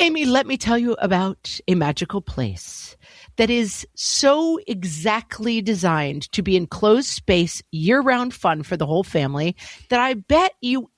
Amy, let me tell you about a magical place that is so exactly designed to be enclosed space, year-round fun for the whole family that I bet you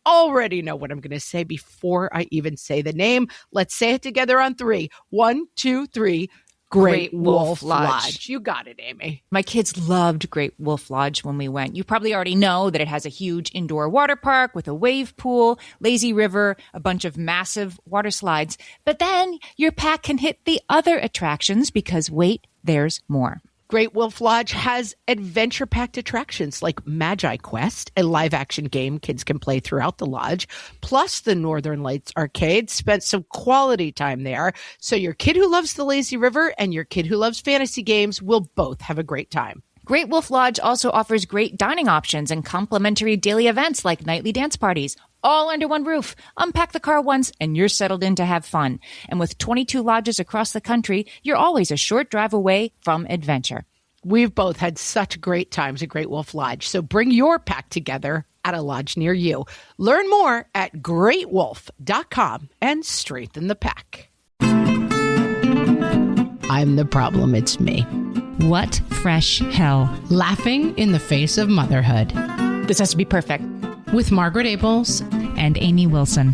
already know what I'm going to say before I even say the name. Let's say it together on 3. 1, 2, 3. Great Wolf Lodge. You got it, Amy. My kids loved Great Wolf Lodge when we went. You probably already know that it has a huge indoor water park with a wave pool, lazy river, a bunch of massive water slides. But then your pack can hit the other attractions because, wait, there's more. Great Wolf Lodge has adventure-packed attractions like Magi Quest, a live-action game kids can play throughout the lodge, plus the Northern Lights Arcade. Spent some quality time there, so your kid who loves the lazy river and your kid who loves fantasy games will both have a great time. Great Wolf Lodge also offers great dining options and complimentary daily events like nightly dance parties, all under one roof. Unpack the car once and you're settled in to have fun. And with 22 lodges across the country, you're always a short drive away from adventure. We've both had such great times at Great Wolf Lodge, so bring your pack together at a lodge near you. Learn more at greatwolf.com and strengthen the pack. I'm the problem, it's me. What fresh hell? Laughing in the face of motherhood. This has to be perfect. With Margaret Abels and Amy Wilson.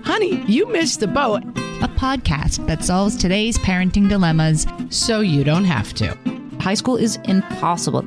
Honey, you missed the boat. A podcast that solves today's parenting dilemmas so you don't have to. High school is impossible.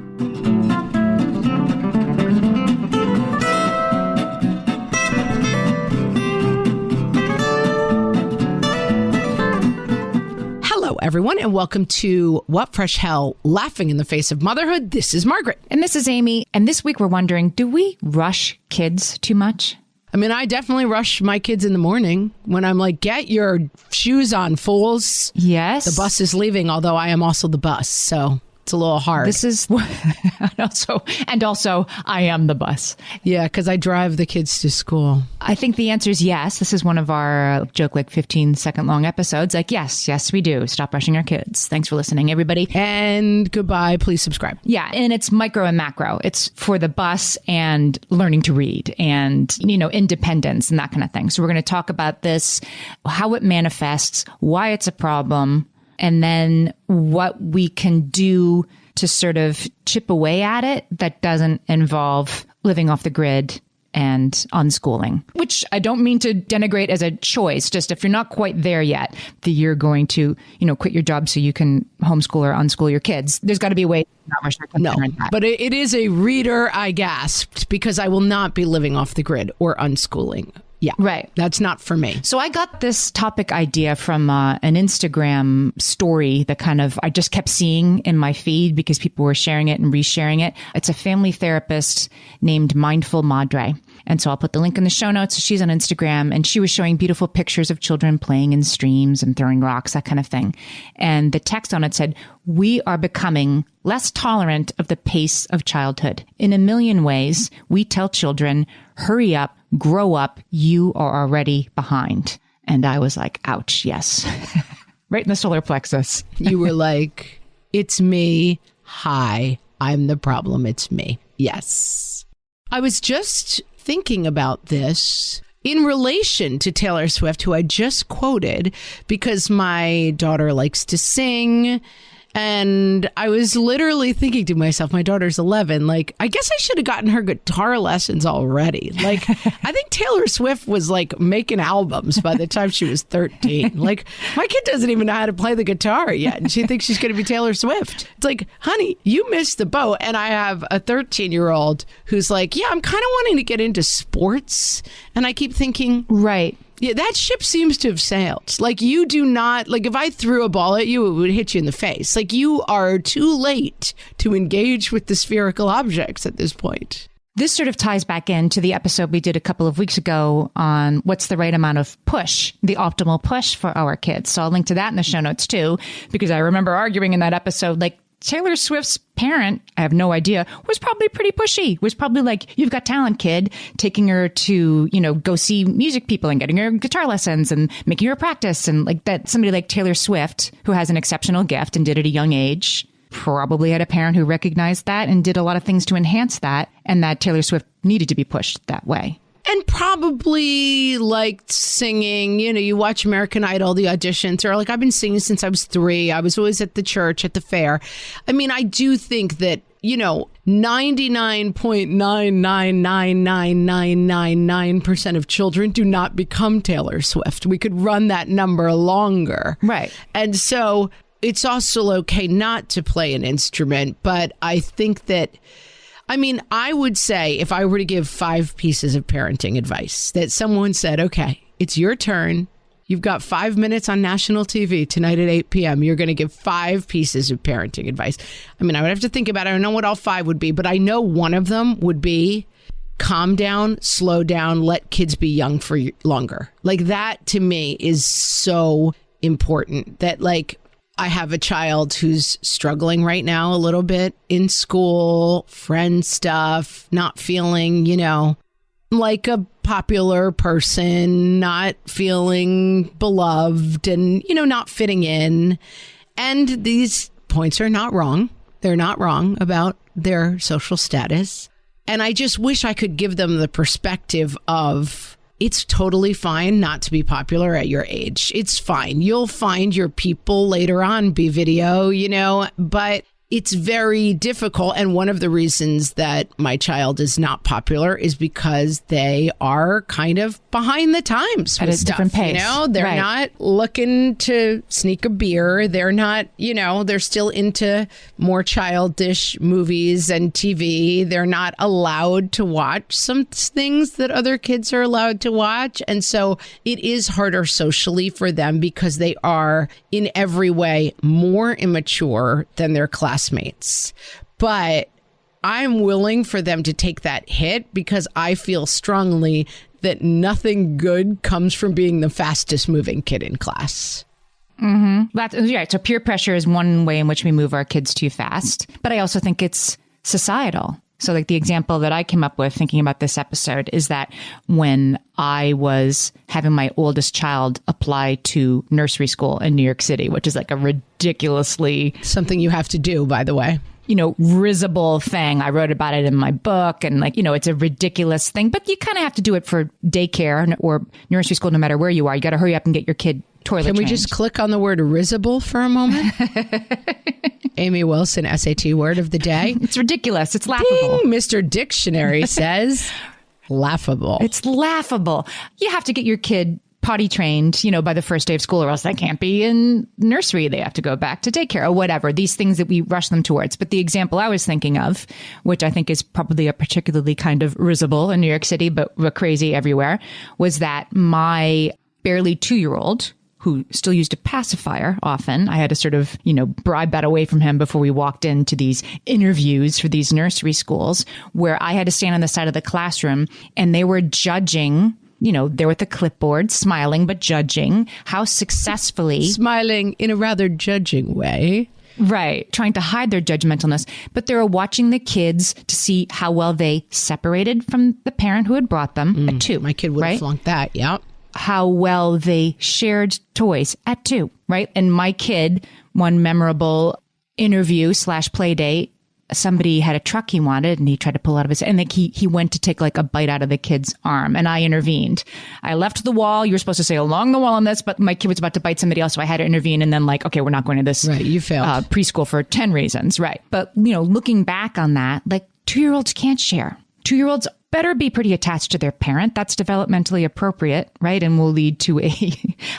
Hello, everyone, and welcome to What Fresh Hell? Laughing in the Face of Motherhood. This is Margaret. And this is Amy. And this week we're wondering, do we rush kids too much? I mean, I definitely rush my kids in the morning when I'm like, get your shoes on, fools. Yes. The bus is leaving, although I am also the bus, so it's a little hard. This is, and also, I am the bus. Yeah, because I drive the kids to school. I think the answer is yes. This is one of our joke like 15-second long episodes. Like, yes, we do. Stop rushing our kids. Thanks for listening, everybody. And goodbye. Please subscribe. Yeah, and it's micro and macro. It's for the bus and learning to read and, independence and that kind of thing. So we're going to talk about this, how it manifests, why it's a problem, and then what we can do to sort of chip away at it that doesn't involve living off the grid and unschooling, which I don't mean to denigrate as a choice. Just if you're not quite there yet, that you're going to, quit your job so you can homeschool or unschool your kids. There's got to be a way to not rush their kids. No, but it is a reader. I gasped because I will not be living off the grid or unschooling. Yeah. Right. That's not for me. So I got this topic idea from an Instagram story that I just kept seeing in my feed because people were sharing it and resharing it. It's a family therapist named Mindful Madre. And so I'll put the link in the show notes. She's on Instagram and she was showing beautiful pictures of children playing in streams and throwing rocks, that kind of thing. And the text on it said, "We are becoming less tolerant of the pace of childhood. In a million ways, we tell children, hurry up, grow up, you are already behind." And I was like, ouch, yes. Right in the solar plexus. You were like, it's me. Hi, I'm the problem. It's me. Yes. I was just thinking about this in relation to Taylor Swift, who I just quoted, because my daughter likes to sing. And I was literally thinking to myself, my daughter's 11, like, I guess I should have gotten her guitar lessons already. Like, I think Taylor Swift was like making albums by the time she was 13. Like, my kid doesn't even know how to play the guitar yet. And she thinks she's going to be Taylor Swift. It's like, honey, you missed the boat. And I have a 13-year-old who's like, yeah, I'm kind of wanting to get into sports. And I keep thinking, right. Yeah, that ship seems to have sailed. Like, you do not, like, if I threw a ball at you, it would hit you in the face. Like, you are too late to engage with the spherical objects at this point. This sort of ties back into the episode we did a couple of weeks ago on what's the right amount of push, the optimal push for our kids. So I'll link to that in the show notes too, because I remember arguing in that episode, like, Taylor Swift's parent, I have no idea, was probably pretty pushy, was probably like, you've got talent, kid, taking her to, go see music people and getting her guitar lessons and making her practice. And like that, somebody like Taylor Swift, who has an exceptional gift and did it at a young age, probably had a parent who recognized that and did a lot of things to enhance that. And that Taylor Swift needed to be pushed that way. and probably liked singing. You know, you watch American Idol, the auditions, or like I've been singing since I was 3. I was always at the church, at the fair. I mean, I do think that, you know, 99.9999999% of children do not become Taylor Swift. We could run that number longer. Right. And so it's also okay not to play an instrument, but I think that, I mean, I would say if I were to give 5 pieces of parenting advice that someone said, okay, it's your turn. You've got 5 minutes on national TV tonight at 8 p.m. You're going to give 5 pieces of parenting advice. I mean, I would have to think about it. I don't know what all 5 would be, but I know one of them would be calm down, slow down, let kids be young for longer. Like that to me is so important that like, I have a child who's struggling right now a little bit in school, friend stuff, not feeling, you know, like a popular person, not feeling beloved and, you know, not fitting in. And these points are not wrong. They're not wrong about their social status. And I just wish I could give them the perspective of, it's totally fine not to be popular at your age. It's fine. You'll find your people later on, B-Video, you know, but it's very difficult. And one of the reasons that my child is not popular is because they are kind of behind the times at with a stuff, different pace. You know, they're not looking to sneak a beer. They're not, you know, they're still into more childish movies and TV. They're not allowed to watch some things that other kids are allowed to watch. And so it is harder socially for them because they are in every way more immature than their classmates. But I'm willing for them to take that hit because I feel strongly that nothing good comes from being the fastest moving kid in class. Mm-hmm. That's right. So peer pressure is one way in which we move our kids too fast. But I also think it's societal. So like the example that I came up with thinking about this episode is that when I was having my oldest child apply to nursery school in New York City, which is like a ridiculously... Something you have to do, by the way. You know, risible thing. I wrote about it in my book and like, you know, it's a ridiculous thing, but you kind of have to do it for daycare or nursery school, no matter where you are. You got to hurry up and get your kid toilet Can we trained. just click on the word risible for a moment? Amy Wilson, SAT word of the day. It's ridiculous. It's laughable. Ding, Mr. Dictionary says laughable. It's laughable. You have to get your kid potty trained, you know, by the first day of school, or else they can't be in nursery. They have to go back to daycare or whatever. These things that we rush them towards. But the example I was thinking of, which I think is probably a particularly kind of risible in New York City, but crazy everywhere, was that my barely 2-year-old, who still used a pacifier often. I had to sort of, you know, bribe that away from him before we walked into these interviews for these nursery schools, where I had to stand on the side of the classroom and they were judging, you know, they're with a clipboard, smiling, but judging how successfully... Smiling in a rather judging way. Right. Trying to hide their judgmentalness. But they were watching the kids to see how well they separated from the parent who had brought them at 2. My kid would have flunked that, yeah. How well they shared toys at 2, right? And my kid, one memorable interview / play date, somebody had a truck he wanted and he tried to pull out of his, and like he went to take like a bite out of the kid's arm and I intervened. I left the wall. You were supposed to say along the wall on this, but my kid was about to bite somebody else. So I had to intervene and then like, okay, we're not going to this right, you failed. Preschool for 10 reasons. Right. But, you know, looking back on that, like 2-year-olds can't share. 2-year-olds better be pretty attached to their parent. That's developmentally appropriate, right? And will lead to a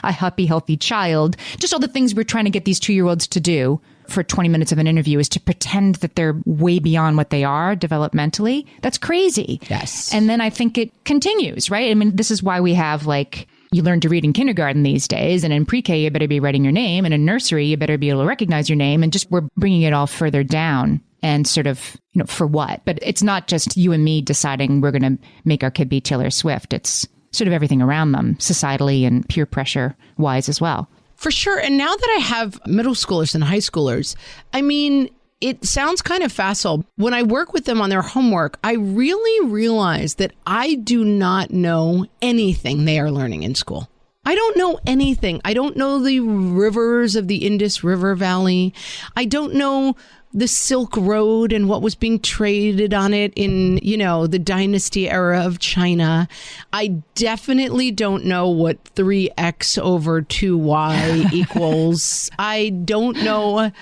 happy, healthy child. Just all the things we're trying to get these 2-year-olds to do for 20 minutes of an interview is to pretend that they're way beyond what they are developmentally. That's crazy. Yes. And then I think it continues, right? I mean, this is why we have like, you learn to read in kindergarten these days. And in pre-K, you better be writing your name. And in nursery, you better be able to recognize your name. And just we're bringing it all further down. And sort of, you know, for what? But it's not just you and me deciding we're going to make our kid be Taylor Swift. It's sort of everything around them, societally and peer pressure wise as well. For sure. And now that I have middle schoolers and high schoolers, I mean, it sounds kind of facile. When I work with them on their homework, I really realize that I do not know anything they are learning in school. I don't know anything. I don't know the rivers of the Indus River Valley. I don't know the Silk Road and what was being traded on it in, the dynasty era of China. I definitely don't know what 3x over 2y equals. I don't know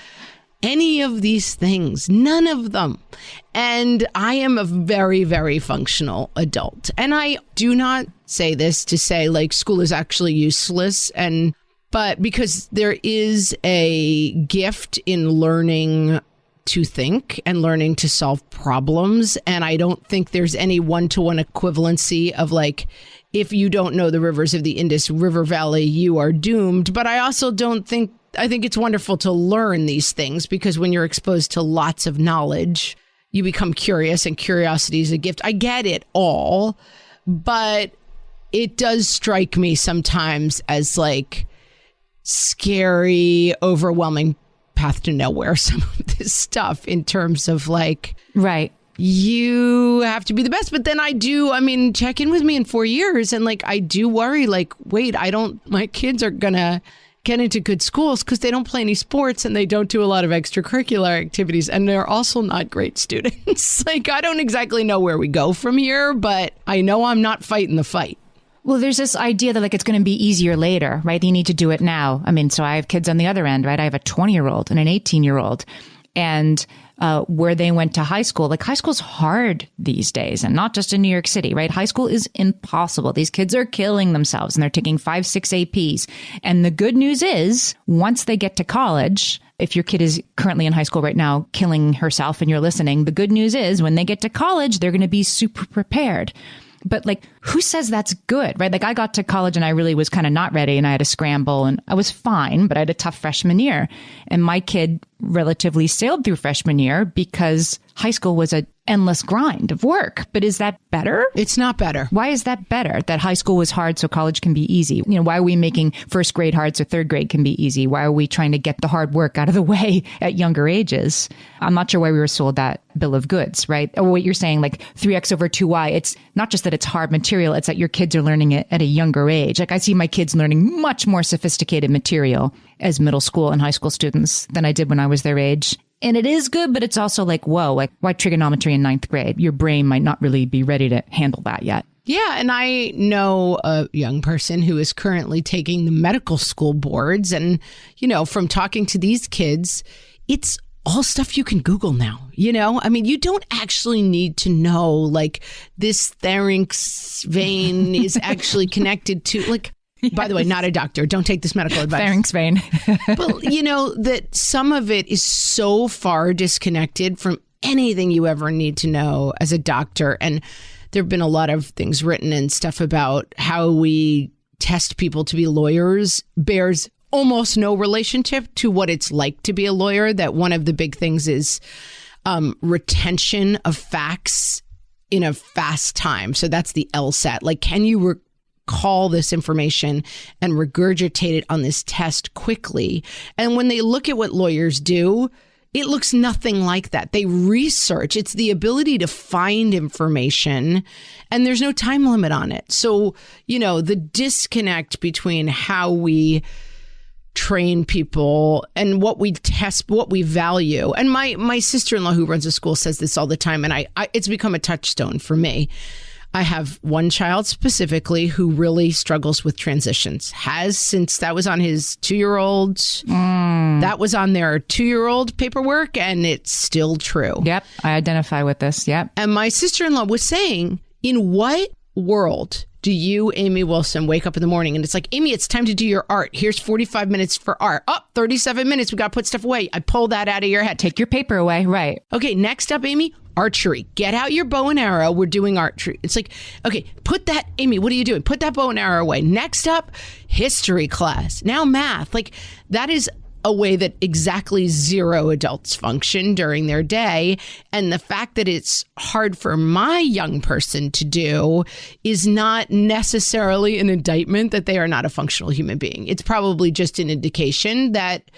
any of these things, none of them. And I am a very, very functional adult. And I do not say this to say like school is actually useless, but because there is a gift in learning to think and learning to solve problems. And I don't think there's any one-to-one equivalency of like, if you don't know the rivers of the Indus River Valley, you are doomed. But I also I think it's wonderful to learn these things because when you're exposed to lots of knowledge, you become curious, and curiosity is a gift. I get it all, but it does strike me sometimes as like scary, overwhelming path to nowhere, some of this stuff in terms of like, right. You have to be the best. But then check in with me in 4 years. And like, I do worry, like, wait, my kids are going to get into good schools because they don't play any sports and they don't do a lot of extracurricular activities. And they're also not great students. Like, I don't exactly know where we go from here, but I know I'm not fighting the fight. Well, there's this idea that like it's going to be easier later, right? You need to do it now. So I have kids on the other end, right? I have a 20-year-old and an 18-year-old. And where they went to high school, like high school's hard these days, and not just in New York City, right? High school is impossible. These kids are killing themselves and they're taking 5, 6 APs. And the good news is once they get to college, if your kid is currently in high school right now killing herself and you're listening, the good news is when they get to college, they're going to be super prepared. But like, who says that's good, right? Like I got to college and I really was kind of not ready and I had to scramble and I was fine, but I had a tough freshman year. And my kid relatively sailed through freshman year because high school was an endless grind of work. But is that better? It's not better. Why is that better? That high school was hard, so college can be easy. Why are we making first grade hard so third grade can be easy? Why are we trying to get the hard work out of the way at younger ages? I'm not sure why we were sold that bill of goods, right? Or what you're saying, like 3x over 2y. It's not just that it's hard material, it's that your kids are learning it at a younger age. Like I see my kids learning much more sophisticated material as middle school and high school students than I did when I was their age. And it is good, but it's also like, whoa, like why trigonometry in 9th grade? Your brain might not really be ready to handle that yet. Yeah. And I know a young person who is currently taking the medical school boards. And, from talking to these kids, it's all stuff you can Google now, you don't actually need to know like this pharynx vein is actually connected to like, by the way, not a doctor. Don't take this medical advice. Pharynx vein. But that some of it is so far disconnected from anything you ever need to know as a doctor. And there have been a lot of things written and stuff about how we test people to be lawyers bears almost no relationship to what it's like to be a lawyer. That one of the big things is retention of facts in a fast time. So that's the LSAT. Like, can you recall this information and regurgitate it on this test quickly? And when they look at what lawyers do, it looks nothing like that. They research. It's the ability to find information, and there's no time limit on it. So, the disconnect between how we train people and what we test, what we value. And my sister-in-law who runs a school says this all the time, and I it's become a touchstone for me. I have one child specifically who really struggles with transitions, has since that was on his 2-year-old. That was on their 2-year-old paperwork, and it's still true. Yep, I identify with this. Yep. And my sister-in-law was saying, in what world do you, Amy Wilson, wake up in the morning and it's like, Amy, it's time to do your art. Here's 45 minutes for art. 37 minutes. We got to put stuff away. I pull that out of your head. Take your paper away. Right. Okay. Next up, Amy, archery. Get out your bow and arrow. We're doing archery. It's like, okay, put that, Amy, what are you doing? Put that bow and arrow away. Next up, history class. Now math. Like that is a way that exactly 0 adults function during their day. And the fact that it's hard for my young person to do is not necessarily an indictment that they are not a functional human being. It's probably just an indication that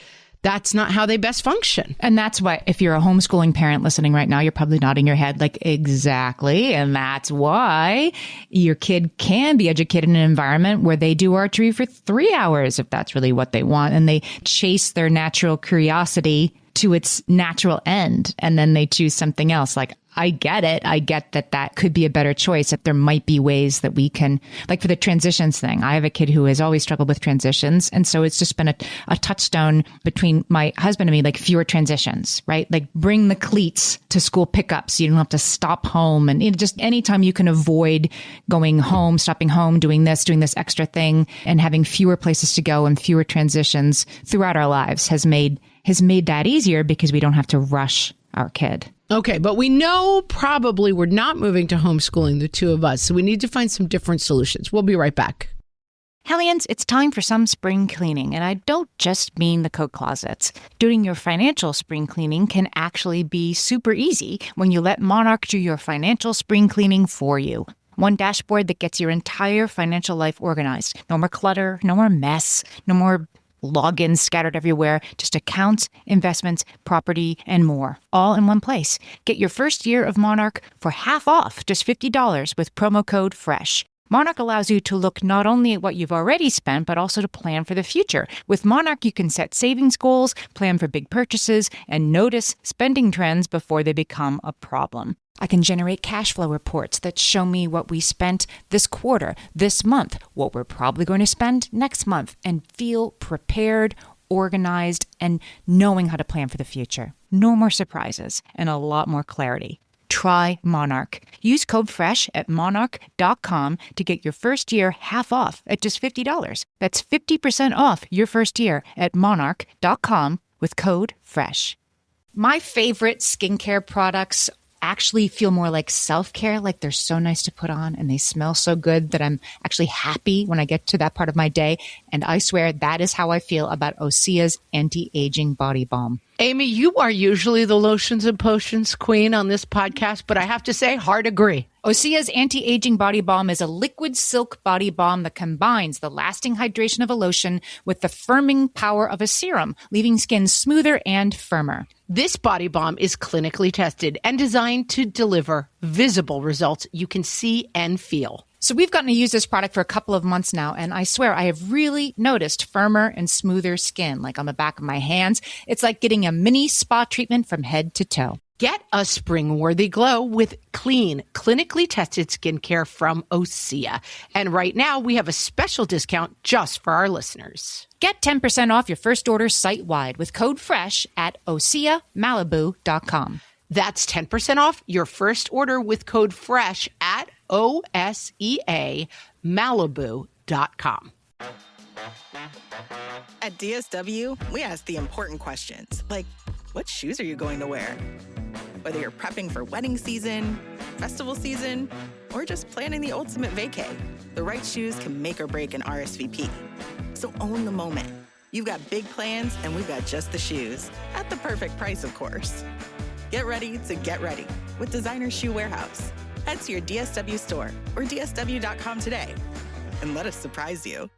that's not how they best function. And that's why, if you're a homeschooling parent listening right now, you're probably nodding your head like, exactly. And that's why your kid can be educated in an environment where they do archery for 3 hours, if that's really what they want. And they chase their natural curiosity to its natural end and then they choose something else. Like, I get it. I get that that could be a better choice, that there might be ways that we can, like for the transitions thing, I have a kid who has always struggled with transitions. And so it's just been a touchstone between my husband and me, like fewer transitions, right? Like bring the cleats to school pickups. So you don't have to stop home. And just anytime you can avoid going home, stopping home, doing this extra thing and having fewer places to go and fewer transitions throughout our lives has made that easier because we don't have to rush our kid. Okay, but we know probably we're not moving to homeschooling, the two of us, so we need to find some different solutions. We'll be right back. Hellions, it's time for some spring cleaning, and I don't just mean the coat closets. Doing your financial spring cleaning can actually be super easy when you let Monarch do your financial spring cleaning for you. One dashboard that gets your entire financial life organized. No more clutter, no more mess, no more logins scattered everywhere, just accounts, investments, property, and more, all in one place. Get your first year of Monarch for half off, just $50 with promo code FRESH. Monarch allows you to look not only at what you've already spent, but also to plan for the future. With Monarch, you can set savings goals, plan for big purchases, and notice spending trends before they become a problem. I can generate cash flow reports that show me what we spent this quarter, this month, what we're probably going to spend next month, and feel prepared, organized, and knowing how to plan for the future. No more surprises and a lot more clarity. Try Monarch. Use code FRESH at monarch.com to get your first year half off at just $50. That's 50% off your first year at monarch.com with code FRESH. My favorite skincare products actually feel more like self-care, like they're so nice to put on and they smell so good that I'm actually happy when I get to that part of my day. And I swear that is how I feel about Osea's anti-aging body balm. Amy, you are usually the lotions and potions queen on this podcast, but I have to say, hard agree. Osea's anti-aging body balm is a liquid silk body balm that combines the lasting hydration of a lotion with the firming power of a serum, leaving skin smoother and firmer. This body balm is clinically tested and designed to deliver visible results you can see and feel. So we've gotten to use this product for a couple of months now, and I swear I have really noticed firmer and smoother skin, like on the back of my hands. It's like getting a mini spa treatment from head to toe. Get a spring-worthy glow with clean, clinically tested skincare from Osea. And right now, we have a special discount just for our listeners. Get 10% off your first order site-wide with code FRESH at OseaMalibu.com. That's 10% off your first order with code FRESH at OSEAMalibu.com. At DSW, we ask the important questions, like, what shoes are you going to wear? Whether you're prepping for wedding season, festival season, or just planning the ultimate vacay, the right shoes can make or break an RSVP. So own the moment. You've got big plans, and we've got just the shoes. At the perfect price, of course. Get ready to get ready with Designer Shoe Warehouse. Head to your DSW store or DSW.com today and let us surprise you.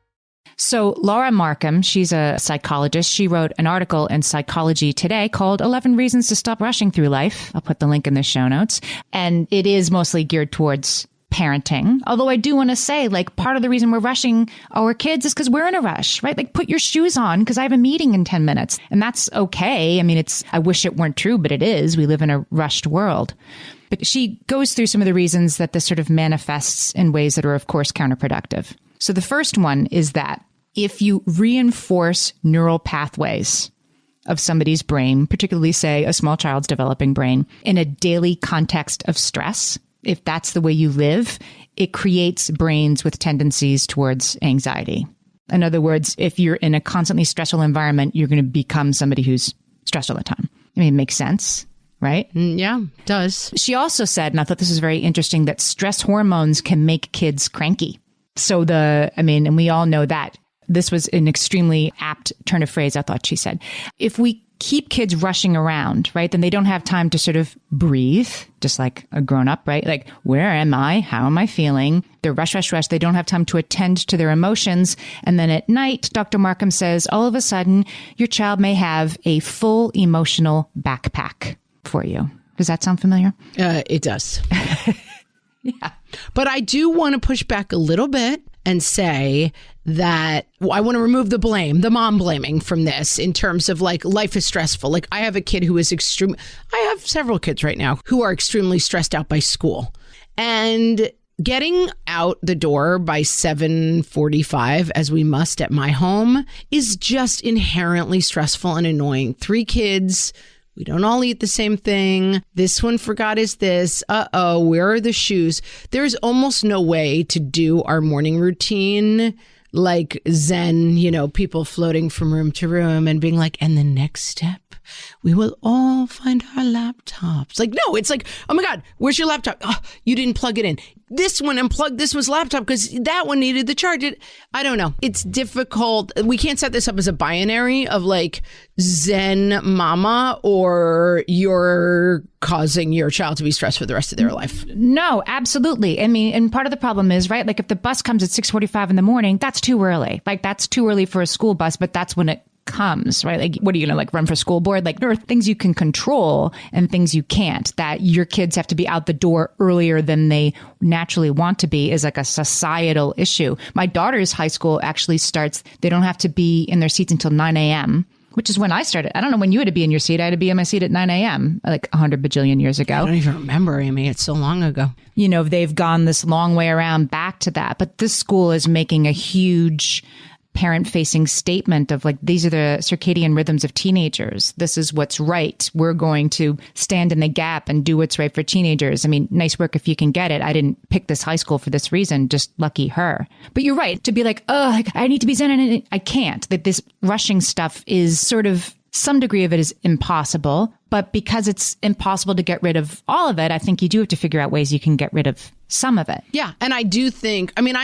So Laura Markham, she's a psychologist. She wrote an article in Psychology Today called 11 Reasons to Stop Rushing Through Life. I'll put the link in the show notes. And it is mostly geared towards parenting. Although I do want to say, like, part of the reason we're rushing our kids is because we're in a rush, right? Like, put your shoes on because I have a meeting in 10 minutes. And that's okay. I mean, I wish it weren't true, but it is. We live in a rushed world. But she goes through some of the reasons that this sort of manifests in ways that are, of course, counterproductive. So the first one is that if you reinforce neural pathways of somebody's brain, particularly, say, a small child's developing brain, in a daily context of stress, if that's the way you live, it creates brains with tendencies towards anxiety. In other words, if you're in a constantly stressful environment, you're going to become somebody who's stressed all the time. I mean, it makes sense, right? Yeah, it does. She also said, and I thought this was very interesting, that stress hormones can make kids cranky. So and we all know that. This was an extremely apt turn of phrase, I thought she said. If we keep kids rushing around, right, then they don't have time to sort of breathe, just like a grown-up, right? Like, where am I? How am I feeling? They're rush. They don't have time to attend to their emotions. And then at night, Dr. Markham says, all of a sudden, your child may have a full emotional backpack for you. Does that sound familiar? It does. Yeah. But I do want to push back a little bit and say that I want to remove the blame, the mom blaming from this in terms of like life is stressful. Like I have a kid who is I have several kids right now who are extremely stressed out by school. And getting out the door by 7:45, as we must at my home, is just inherently stressful and annoying. 3 kids. We don't all eat the same thing. This one forgot his this. Uh-oh, where are the shoes? There's almost no way to do our morning routine like Zen, people floating from room to room and being like, and the next step, we will all find our laptops. Like, no, it's like, oh my God, where's your laptop? Oh, you didn't plug it in. This one unplugged this one's laptop because that one needed the charge. I don't know. It's difficult. We can't set this up as a binary of like Zen mama or you're causing your child to be stressed for the rest of their life. No, absolutely. I mean, and part of the problem is, right, like if the bus comes at 6:45 in the morning, that's too early. Like that's too early for a school bus, but that's when it comes, right? Like, what are you going to like run for school board? Like there are things you can control and things you can't. That your kids have to be out the door earlier than they naturally want to be is like a societal issue. My daughter's high school actually starts, they don't have to be in their seats until 9 a.m., which is when I started. I don't know when you had to be in your seat. I had to be in my seat at 9 a.m. like 100 bajillion years ago. I don't even remember, Amy. It's so long ago. They've gone this long way around back to that. But this school is making a huge parent-facing statement of like, these are the circadian rhythms of teenagers. This is what's right. We're going to stand in the gap and do what's right for teenagers. I mean, nice work if you can get it. I didn't pick this high school for this reason. Just lucky her. But you're right. To be like, oh, I need to be zen, and I can't. That this rushing stuff is sort of, some degree of it is impossible. But because it's impossible to get rid of all of it, I think you do have to figure out ways you can get rid of some of it. Yeah. And I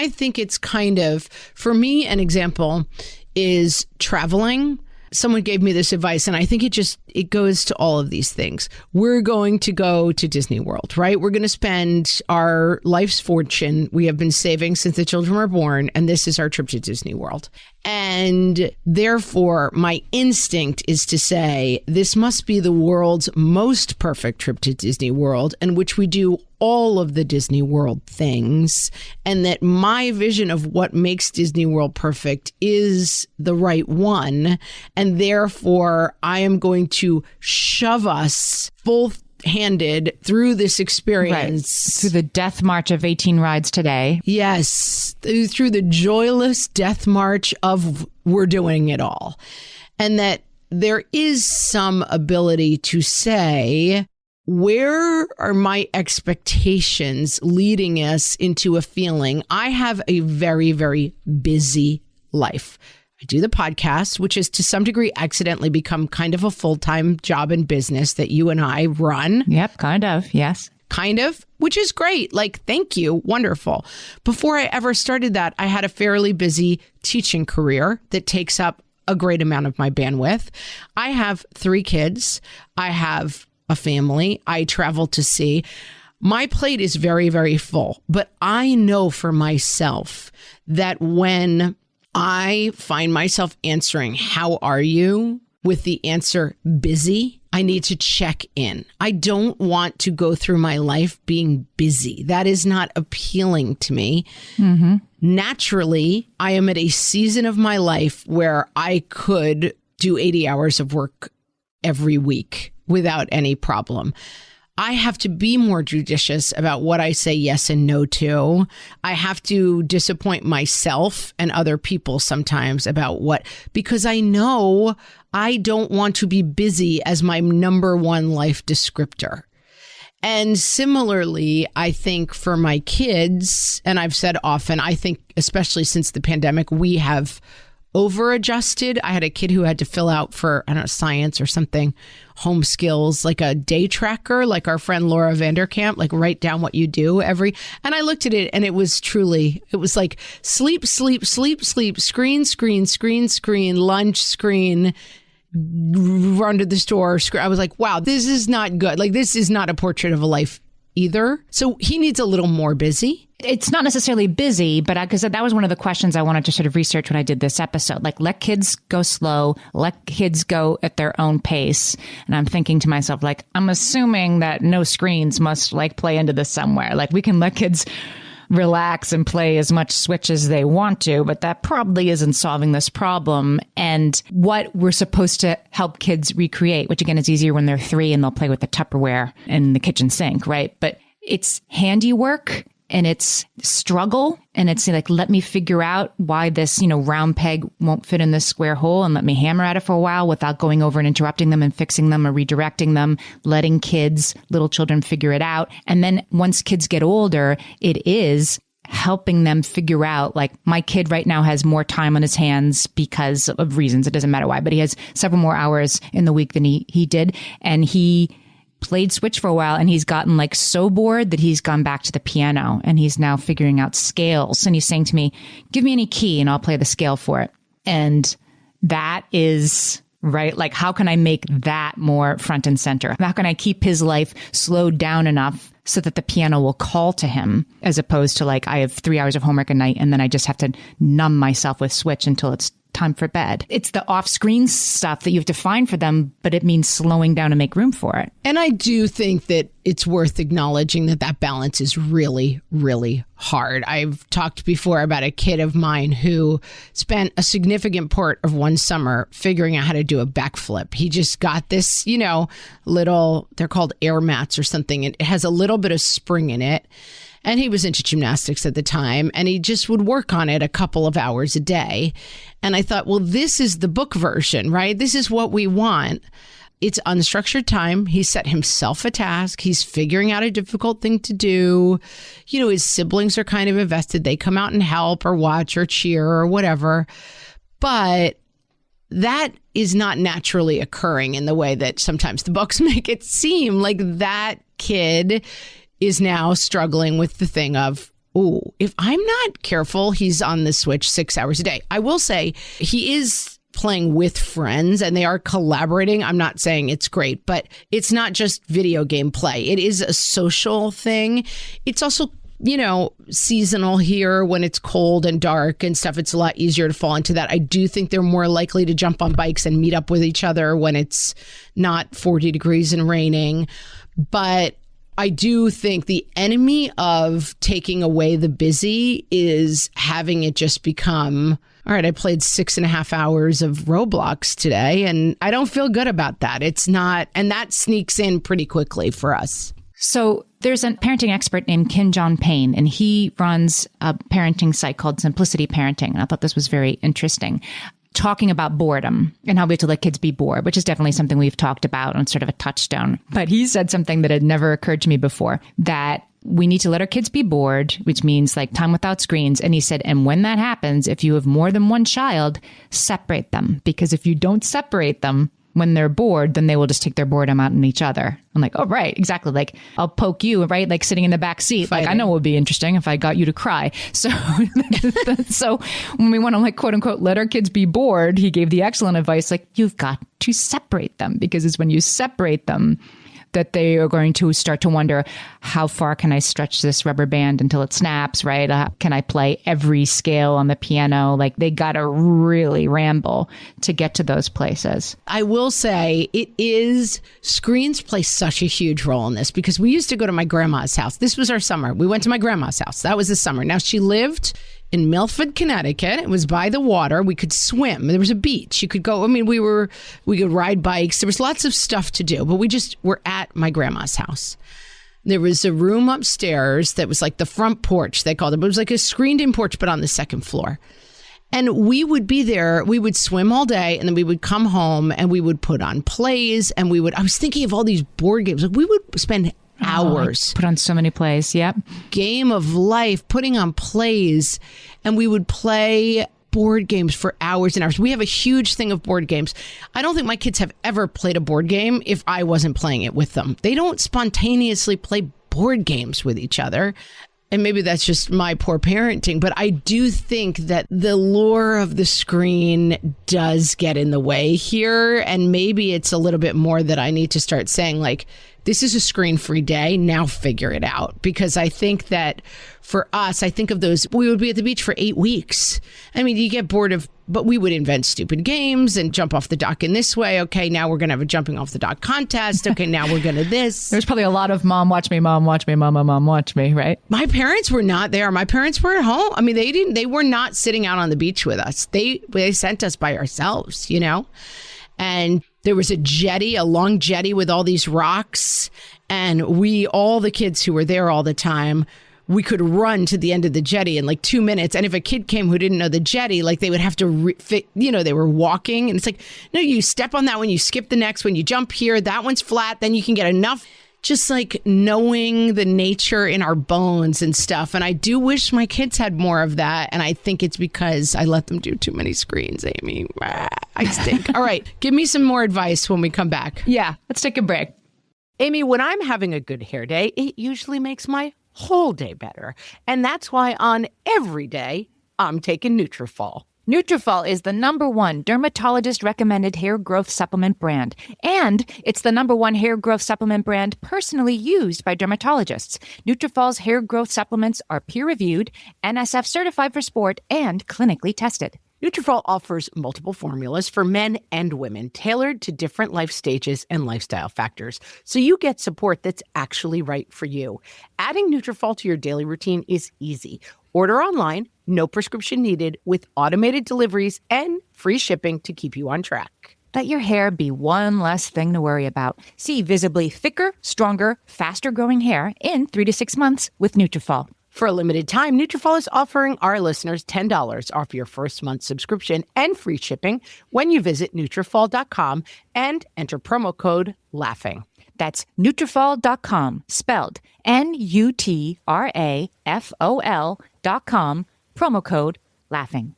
think it's kind of, for me, an example is traveling. Someone gave me this advice, and I think it goes to all of these things. We're going to go to Disney World, right? We're going to spend our life's fortune we have been saving since the children were born, and this is our trip to Disney World. And therefore, my instinct is to say, this must be the world's most perfect trip to Disney World, in which we do all of the Disney World things, and that my vision of what makes Disney World perfect is the right one. And therefore, I am going to shove us both-handed through this experience. Right. Through the death march of 18 rides today. Yes. Through the joyless death march of we're doing it all. And that there is some ability to say, where are my expectations leading us into a feeling? I have a very, very busy life. I do the podcast, which is to some degree accidentally become kind of a full-time job and business that you and I run. Yep, kind of. Yes. Kind of, which is great. Like, thank you. Wonderful. Before I ever started that, I had a fairly busy teaching career that takes up a great amount of my bandwidth. I have 3 kids. I have a family. I travel to see. My plate is very, very full, but I know for myself that when I find myself answering, how are you? With the answer busy, I need to check in. I don't want to go through my life being busy. That is not appealing to me. Mm-hmm. Naturally, I am at a season of my life where I could do 80 hours of work every week without any problem. I have to be more judicious about what I say yes and no to. I have to disappoint myself and other people sometimes about because I know I don't want to be busy as my number one life descriptor. And similarly, I think for my kids, and I've said often, I think especially since the pandemic, we have over-adjusted. I had a kid who had to fill out for, I don't know, science or something, home skills, like a day tracker, like our friend Laura Vanderkamp, like write down what you do and I looked at it and it was like sleep, sleep, sleep, sleep, screen, screen, screen, screen, lunch, screen, run to the store. I was like, wow, this is not good. Like, this is not a portrait of a life either. So he needs a little more busy. It's not necessarily busy, but because that was one of the questions I wanted to sort of research when I did this episode. Like, let kids go slow, let kids go at their own pace. And I'm thinking to myself, like, I'm assuming that no screens must like play into this somewhere. Like, we can let kids relax and play as much Switch as they want to, but that probably isn't solving this problem. And what we're supposed to help kids recreate, which again is easier when they're 3 and they'll play with the Tupperware and the kitchen sink, right? But it's handiwork and it's struggle. And it's like, let me figure out why this, round peg won't fit in this square hole and let me hammer at it for a while without going over and interrupting them and fixing them or redirecting them, letting little children figure it out. And then once kids get older, it is helping them figure out, like my kid right now has more time on his hands because of reasons. It doesn't matter why, but he has several more hours in the week than he did. And he played Switch for a while and he's gotten like so bored that he's gone back to the piano and he's now figuring out scales. And he's saying to me, give me any key and I'll play the scale for it. And that is right. Like, how can I make that more front and center? How can I keep his life slowed down enough so that the piano will call to him, as opposed to like, I have 3 hours of homework a night and then I just have to numb myself with Switch until it's time for bed. It's the off-screen stuff that you have to find for them, but it means slowing down to make room for it. And I do think that it's worth acknowledging that balance is really, really hard. I've talked before about a kid of mine who spent a significant part of one summer figuring out how to do a backflip. He just got this, little, they're called air mats or something. It has a little bit of spring in it. And he was into gymnastics at the time, and he just would work on it a couple of hours a day. And I thought, well, this is the book version, right? This is what we want. It's unstructured time. He set himself a task. He's figuring out a difficult thing to do. His siblings are kind of invested. They come out and help or watch or cheer or whatever. But that is not naturally occurring in the way that sometimes the books make it seem. Like that kid is now struggling with the thing of, if I'm not careful, he's on the Switch 6 hours a day. I will say he is playing with friends and they are collaborating. I'm not saying it's great, but it's not just video game play. It is a social thing. It's also, seasonal here when it's cold and dark and stuff. It's a lot easier to fall into that. I do think they're more likely to jump on bikes and meet up with each other when it's not 40 degrees and raining. But I do think the enemy of taking away the busy is having it just become, all right, I played 6.5 hours of Roblox today and I don't feel good about that. It's not, and that sneaks in pretty quickly for us. So there's a parenting expert named Ken John Payne, and he runs a parenting site called Simplicity Parenting. And I thought this was very interesting, talking about boredom and how we have to let kids be bored, which is definitely something we've talked about on sort of a touchstone. But he said something that had never occurred to me before, that we need to let our kids be bored, which means like time without screens. And he said, and when that happens, if you have more than one child, separate them. Because if you don't separate them when they're bored, then they will just take their boredom out on each other. I'm like, oh, right, exactly. Like, I'll poke you, right? Like sitting in the back seat. Fighting. Like, I know it would be interesting if I got you to cry. So, so when we want to like, quote unquote, let our kids be bored, he gave the excellent advice, like, you've got to separate them, because it's when you separate them that they are going to start to wonder, how far can I stretch this rubber band until it snaps, right? Can I play every scale on the piano? Like, they got to really ramble to get to those places. I will say screens play such a huge role in this, because we used to go to my grandma's house. This was our summer. We went to my grandma's house. That was the summer. Now, she lived in Milford, Connecticut. It was by the water. We could swim. There was a beach. You could go. I mean, we could ride bikes. There was lots of stuff to do, but we just were at my grandma's house. There was a room upstairs that was like the front porch, they called it. But it was like a screened-in porch, but on the second floor. And we would be there. We would swim all day, and then we would come home, and we would put on plays, and I was thinking of all these board games. Like, we would spend hours. Put on so many plays. Yep. Game of life, putting on plays, and we would play board games for hours and hours. We have a huge thing of board games. I don't think my kids have ever played a board game if I wasn't playing it with them. They don't spontaneously play board games with each other. And maybe that's just my poor parenting, but I do think that the lure of the screen does get in the way here. And maybe it's a little bit more that I need to start saying, like, this is a screen-free day. Now figure it out. Because I think that for us, I think of those, we would be at the beach for 8 weeks. I mean, you get bored of But we would invent stupid games and jump off the dock in this way. Okay, now we're going to have a jumping off the dock contest. Okay, now we're going to this. There's probably a lot of mom, watch me, mom, watch me, mama, mom, watch me, right? My parents were not there. My parents were at home. I mean, they were not sitting out on the beach with us. They sent us by ourselves, you know? And there was a long jetty with all these rocks. And all the kids who were there all the time, we could run to the end of the jetty in like 2 minutes. And if a kid came who didn't know the jetty, like they would have to they were walking. And it's like, no, you step on that one, you skip the next one, you jump here, that one's flat, then you can get enough. Just like knowing the nature in our bones and stuff. And I do wish my kids had more of that. And I think it's because I let them do too many screens, Amy. I stink. All right. Give me some more advice when we come back. Yeah. Let's take a break. Amy, when I'm having a good hair day, it usually makes my whole day better. And that's why on every day, I'm taking Nutrafol. Nutrafol is the #1 dermatologist-recommended hair growth supplement brand. And it's the #1 hair growth supplement brand personally used by dermatologists. Nutrafol's hair growth supplements are peer-reviewed, NSF certified for sport, and clinically tested. Nutrafol offers multiple formulas for men and women tailored to different life stages and lifestyle factors, so you get support that's actually right for you. Adding Nutrafol to your daily routine is easy. Order online, no prescription needed, with automated deliveries and free shipping to keep you on track. Let your hair be one less thing to worry about. See visibly thicker, stronger, faster-growing hair in 3 to 6 months with Nutrafol. For a limited time, Nutrafol is offering our listeners $10 off your first month subscription and free shipping when you visit Nutrafol.com and enter promo code LAUGHING. That's Nutrafol.com, spelled Nutrafol.com, promo code LAUGHING.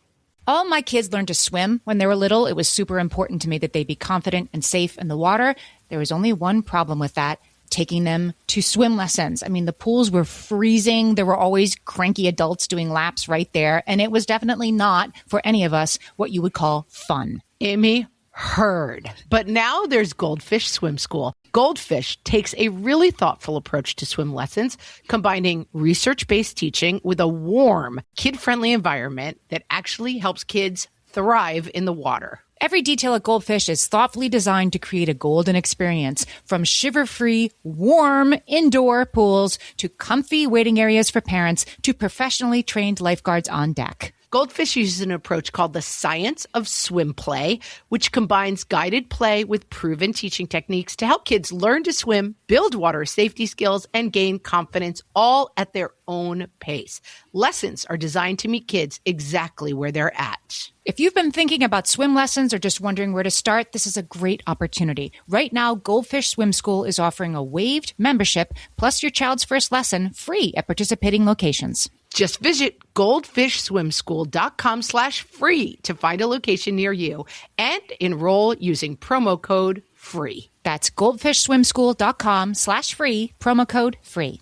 All my kids learned to swim when they were little. It was super important to me that they be confident and safe in the water. There was only one problem with that: taking them to swim lessons. I mean, the pools were freezing. There were always cranky adults doing laps right there. And it was definitely not, for any of us, what you would call fun. Amy, heard. But now there's Goldfish Swim School. Goldfish takes a really thoughtful approach to swim lessons, combining research-based teaching with a warm, kid-friendly environment that actually helps kids thrive in the water. Every detail at Goldfish is thoughtfully designed to create a golden experience, from shiver-free, warm indoor pools to comfy waiting areas for parents to professionally trained lifeguards on deck. Goldfish uses an approach called the science of swim play, which combines guided play with proven teaching techniques to help kids learn to swim, build water safety skills, and gain confidence, all at their own pace. Lessons are designed to meet kids exactly where they're at. If you've been thinking about swim lessons or just wondering where to start, this is a great opportunity. Right now, Goldfish Swim School is offering a waived membership plus your child's first lesson free at participating locations. Just visit goldfishswimschool.com/free to find a location near you and enroll using promo code FREE. That's goldfishswimschool.com/free, promo code FREE.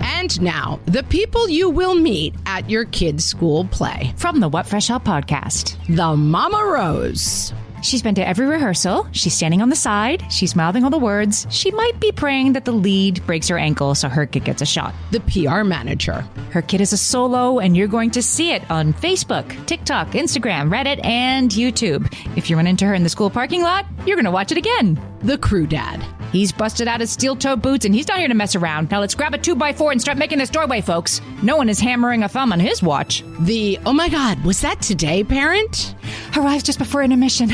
And now, the people you will meet at your kids' school play. From the What Fresh Out podcast. The Mama Rose. She's been to every rehearsal. She's standing on the side. She's mouthing all the words. She might be praying that the lead breaks her ankle so her kid gets a shot. The PR manager. Her kid is a solo, and you're going to see it on Facebook, TikTok, Instagram, Reddit, and YouTube. If you run into her in the school parking lot, you're going to watch it again. The crew dad. He's busted out his steel-toe boots, and he's not here to mess around. Now let's grab a 2x4 and start making this doorway, folks. No one is hammering a thumb on his watch. The, oh my God, was that today parent? Arrives just before intermission.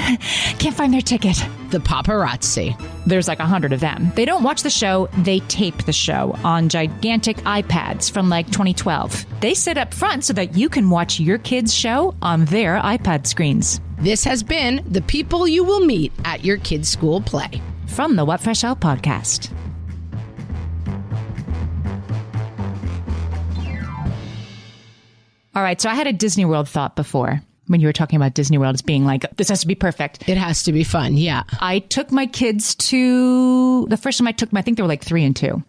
Can't find their ticket. The paparazzi. There's like 100 of them. They don't watch the show, they tape the show on gigantic iPads from like 2012. They sit up front so that you can watch your kids' show on their iPad screens. This has been the people you will meet at your kids' school play. From the What Fresh Out podcast. All right, so I had a Disney World thought before when you were talking about Disney World as being like, this has to be perfect. It has to be fun, yeah. I took my kids to, the first time I took them, I think they were like 3 and 2,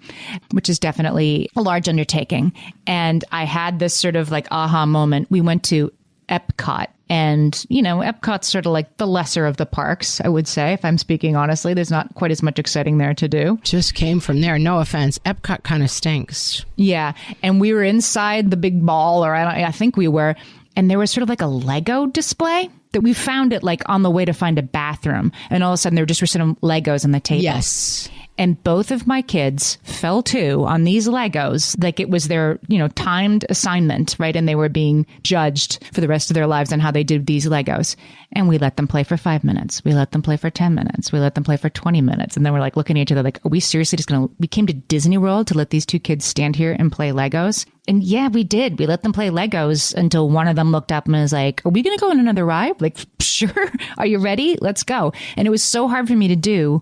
which is definitely a large undertaking. And I had this sort of like aha moment. We went to Epcot. And, you know, Epcot's sort of like the lesser of the parks, I would say, if I'm speaking honestly. There's not quite as much exciting there to do. Just came from there. No offense. Epcot kind of stinks. Yeah. And we were inside the big ball, or I think we were. and there was sort of like a Lego display that we found it like on the way to find a bathroom. And all of a sudden there just were some Legos on the table. Yes. And both of my kids fell to on these Legos, like it was their, timed assignment, right? And they were being judged for the rest of their lives on how they did these Legos. And we let them play for 5 minutes. We let them play for 10 minutes. We let them play for 20 minutes. And then we're like looking at each other like, are we seriously just we came to Disney World to let these two kids stand here and play Legos? And yeah, we did. We let them play Legos until one of them looked up and was like, are we going to go on another ride? Like, sure. Are you ready? Let's go. And it was so hard for me to do.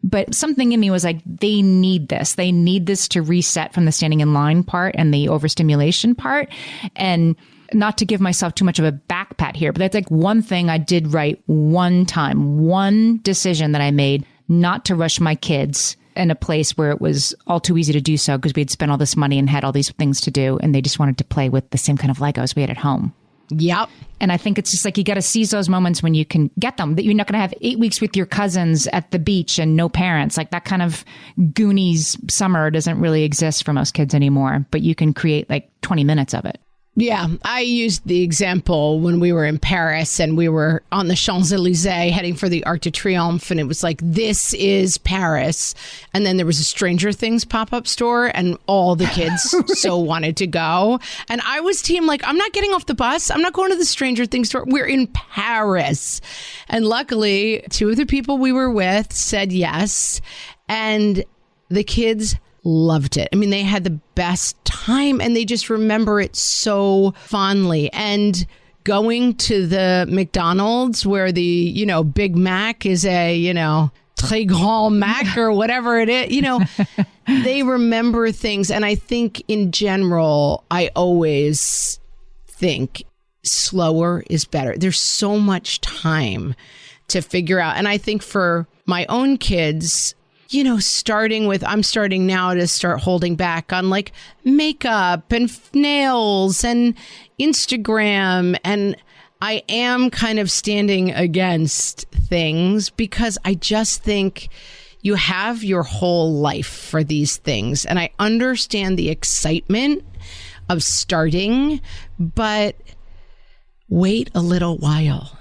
But something in me was like, they need this. They need this to reset from the standing in line part and the overstimulation part. And not to give myself too much of a back pat here, but that's like one thing I did right one time, one decision that I made, not to rush my kids in a place where it was all too easy to do so because we'd spent all this money and had all these things to do. And they just wanted to play with the same kind of Legos we had at home. Yep. And I think it's just like you got to seize those moments when you can get them, that you're not going to have 8 weeks with your cousins at the beach and no parents. Like that kind of Goonies summer doesn't really exist for most kids anymore, but you can create like 20 minutes of it. Yeah, I used the example when we were in Paris and we were on the Champs-Élysées heading for the Arc de Triomphe, and it was like, this is Paris. And then there was a Stranger Things pop-up store and all the kids right. so wanted to go. And I was team like, I'm not getting off the bus. I'm not going to the Stranger Things store. We're in Paris. And luckily, two of the people we were with said yes. And the kids loved it. I mean, they had the best time and they just remember it so fondly. And going to the McDonald's where the, Big Mac is a, Très Grand Mac or whatever it is, they remember things. And I think in general, I always think slower is better. There's so much time to figure out. And I think for my own kids, starting with, I'm starting now to start holding back on like makeup and nails and Instagram. And I am kind of standing against things because I just think you have your whole life for these things. And I understand the excitement of starting, but wait a little while,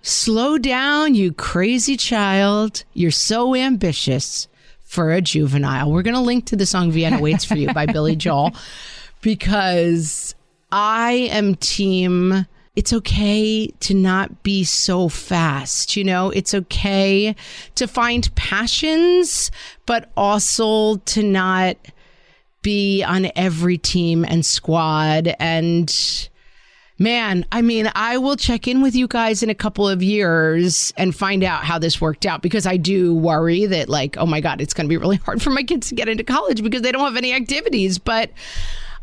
Slow down, you crazy child. You're so ambitious for a juvenile. We're going to link to the song Vienna Waits for You by Billy Joel because I am team, it's okay to not be so fast. It's okay to find passions, but also to not be on every team and squad. And man, I mean, I will check in with you guys in a couple of years and find out how this worked out, because I do worry that like, oh my God, it's going to be really hard for my kids to get into college because they don't have any activities. But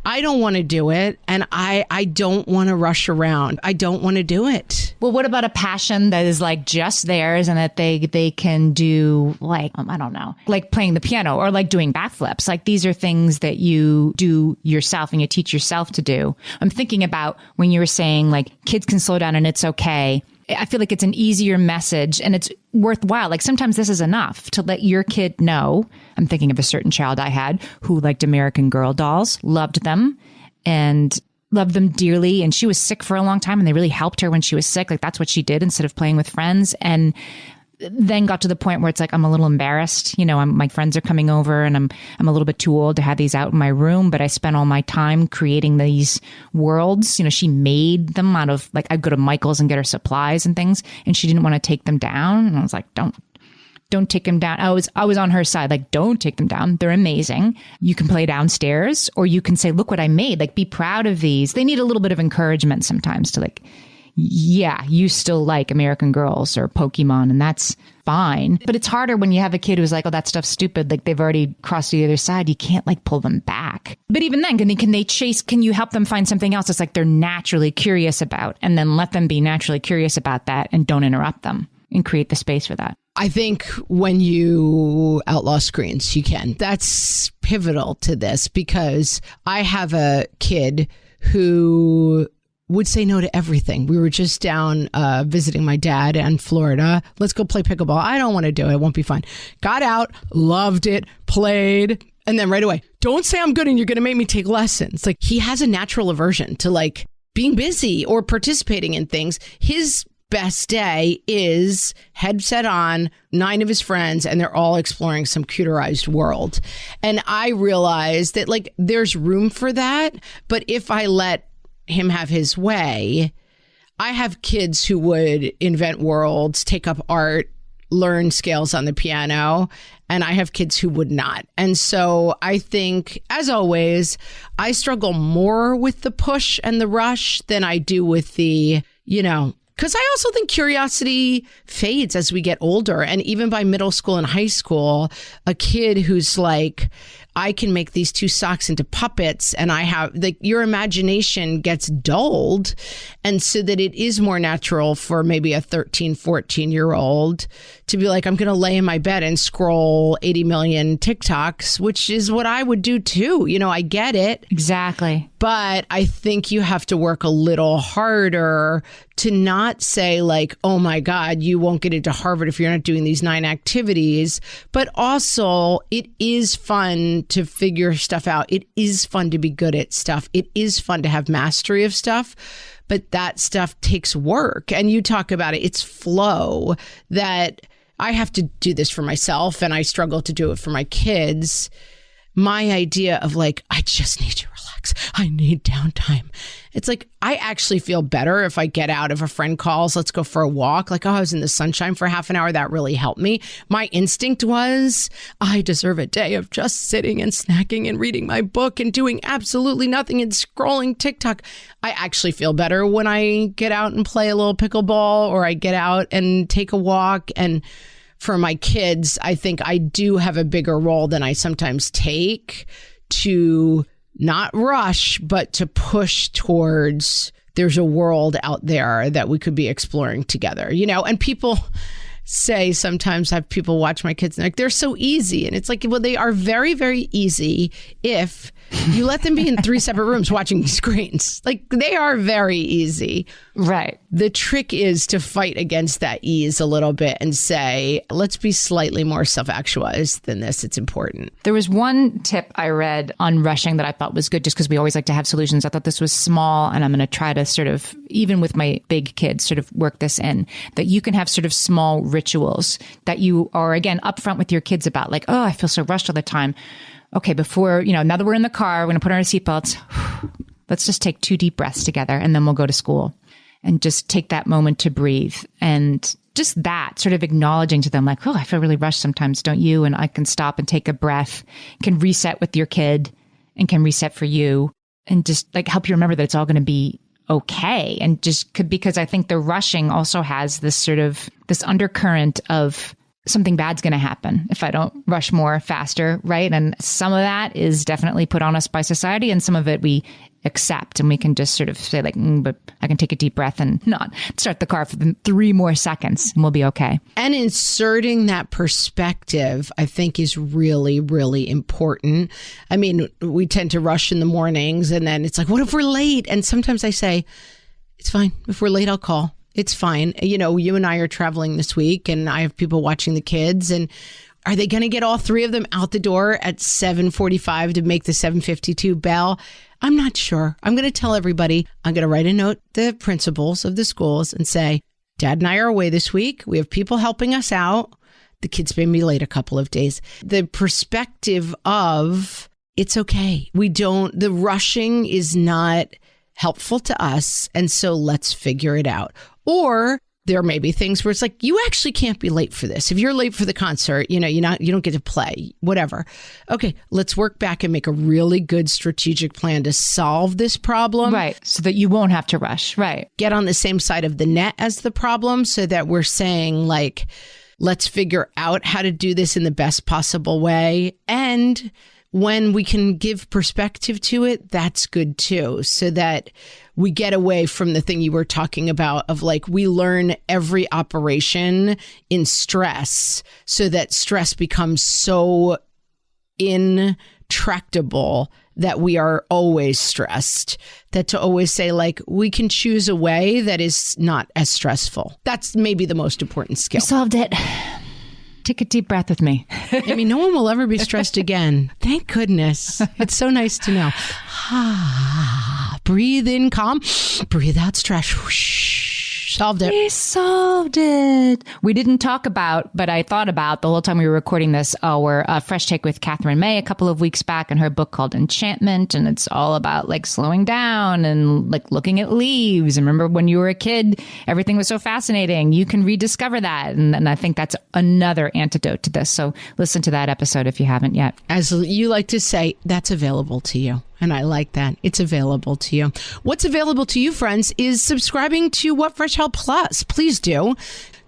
I don't want to do it. And I don't want to rush around. I don't want to do it. Well, what about a passion that is like just theirs and that they can do like, I don't know, like playing the piano or like doing backflips? Like these are things that you do yourself and you teach yourself to do. I'm thinking about when you were saying like kids can slow down and it's okay. I feel like it's an easier message and it's worthwhile. Like sometimes this is enough to let your kid know. I'm thinking of a certain child I had who liked American Girl dolls, loved them and loved them dearly. And she was sick for a long time and they really helped her when she was sick. Like that's what she did instead of playing with friends. And then got to the point where it's like, I'm a little embarrassed. My friends are coming over and I'm a little bit too old to have these out in my room, but I spent all my time creating these worlds. She made them out of like, I'd go to Michael's and get her supplies and things. And she didn't want to take them down. And I was like, don't take them down. I was on her side. Like, don't take them down. They're amazing. You can play downstairs or you can say, look what I made. Like, be proud of these. They need a little bit of encouragement sometimes to like, yeah, you still like American Girls or Pokemon and that's fine. But it's harder when you have a kid who's like, oh, that stuff's stupid. Like they've already crossed to the other side. You can't like pull them back. But even then, can you help them find something else that's like they're naturally curious about and then let them be naturally curious about that and don't interrupt them and create the space for that? I think when you outlaw screens, you can. That's pivotal to this because I have a kid who would say no to everything. We were just down visiting my dad in Florida. Let's go play pickleball. I don't want to do it. It won't be fun. Got out, loved it, played, and then right away, don't say I'm good and you're going to make me take lessons. Like he has a natural aversion to like being busy or participating in things. His best day is headset on, 9 of his friends, and they're all exploring some computerized world. And I realized that like there's room for that. But if I let him have his way, I have kids who would invent worlds, take up art, learn scales on the piano, and I have kids who would not. And so I think, as always, I struggle more with the push and the rush than I do with the, because I also think curiosity fades as we get older. And even by middle school and high school, a kid who's like, I can make these 2 socks into puppets, and I have like your imagination gets dulled. And so that it is more natural for maybe a 13, 14-year-old to be like, I'm going to lay in my bed and scroll 80 million TikToks, which is what I would do too. I get it. Exactly. But I think you have to work a little harder to not say like, oh my God, you won't get into Harvard if you're not doing these 9 activities. But also it is fun to figure stuff out. It is fun to be good at stuff. It is fun to have mastery of stuff. But that stuff takes work. And you talk about it. It's flow that I have to do this for myself, and I struggle to do it for my kids. My idea of like, I just need to relax. I need downtime. It's like, I actually feel better if I get out. If a friend calls, let's go for a walk. Like, oh, I was in the sunshine for half an hour. That really helped me. My instinct was, I deserve a day of just sitting and snacking and reading my book and doing absolutely nothing and scrolling TikTok. I actually feel better when I get out and play a little pickleball, or I get out and take a walk. And for my kids, I think I do have a bigger role than I sometimes take to not rush, but to push towards there's a world out there that we could be exploring together, and people say sometimes I have people watch my kids and they're like, they're so easy. And it's like, well, they are very, very easy if you let them be in 3 separate rooms watching screens. Like, they are very easy. Right. The trick is to fight against that ease a little bit and say, let's be slightly more self-actualized than this. It's important. There was one tip I read on rushing that I thought was good, just because we always like to have solutions. I thought this was small, and I'm going to try to sort of, even with my big kids, sort of work this in, that you can have sort of small rituals that you are, again, upfront with your kids about, like, oh, I feel so rushed all the time. Okay, before, now that we're in the car, we're going to put on our seatbelts. Let's just take 2 deep breaths together, and then we'll go to school. And just take that moment to breathe. And just that, sort of acknowledging to them, like, oh, I feel really rushed sometimes, don't you? And I can stop and take a breath, can reset with your kid, and can reset for you, and just like help you remember that it's all going to be okay. And just because I think the rushing also has this sort of this undercurrent of something bad's going to happen if I don't rush more faster, right? And some of that is definitely put on us by society, and some of it we accept, and we can just sort of say like, but I can take a deep breath and not start the car for 3 more seconds, and we'll be okay. And inserting that perspective, I think, is really, really important. I mean, we tend to rush in the mornings, and then it's like, what if we're late? And sometimes I say, it's fine. If we're late, I'll call. It's fine. You and I are traveling this week, and I have people watching the kids, and are they going to get all 3 of them out the door at 7:45 to make the 7:52 bell? I'm not sure. I'm going to tell everybody. I'm going to write a note to the principals of the schools and say, Dad and I are away this week. We have people helping us out. The kids may be late a couple of days. The perspective of it's okay. The rushing is not helpful to us. And so let's figure it out. Or there may be things where it's like, you actually can't be late for this. If you're late for the concert, you don't get to play, whatever. Okay, let's work back and make a really good strategic plan to solve this problem. Right. So that you won't have to rush. Right. Get on the same side of the net as the problem, so that we're saying like, let's figure out how to do this in the best possible way. And when we can give perspective to it, that's good too, so that we get away from the thing you were talking about of like, we learn every operation in stress, so that stress becomes so intractable that we are always stressed. That to always say like, we can choose a way that is not as stressful. That's maybe the most important skill. You solved it. Take a deep breath with me. I mean, no one will ever be stressed again. Thank goodness. It's so nice to know. breathe in calm, breathe out stress. Whoosh. Solved it. We solved it. We didn't talk about, but I thought about the whole time we were recording this, our Fresh Take with Catherine May a couple of weeks back and her book called Enchantment. And it's all about like slowing down and like looking at leaves. And remember when you were a kid, everything was so fascinating. You can rediscover that. And I think that's another antidote to this. So listen to that episode if you haven't yet. As you like to say, that's available to you. And I like that. It's available to you. What's available to you, friends, is subscribing to What Fresh Hell Plus. Please do.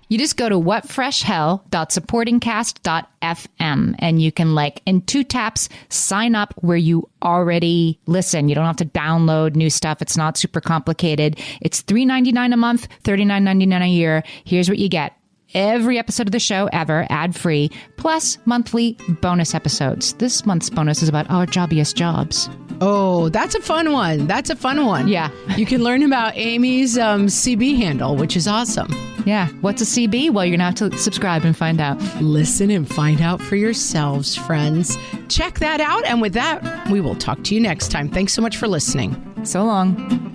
You just go to whatfreshhell.supportingcast.fm and you can in 2 taps sign up where you already listen. You don't have to download new stuff. It's not super complicated. It's $3.99 a month, $39.99 a year. Here's what you get. Every episode of the show ever, ad-free, plus monthly bonus episodes. This month's bonus is about our jobbiest jobs. Oh, that's a fun one. That's a fun one. Yeah. You can learn about Amy's CB handle, which is awesome. Yeah. What's a CB? Well, you're going to have to subscribe and find out. Listen and find out for yourselves, friends. Check that out. And with that, we will talk to you next time. Thanks so much for listening. So long.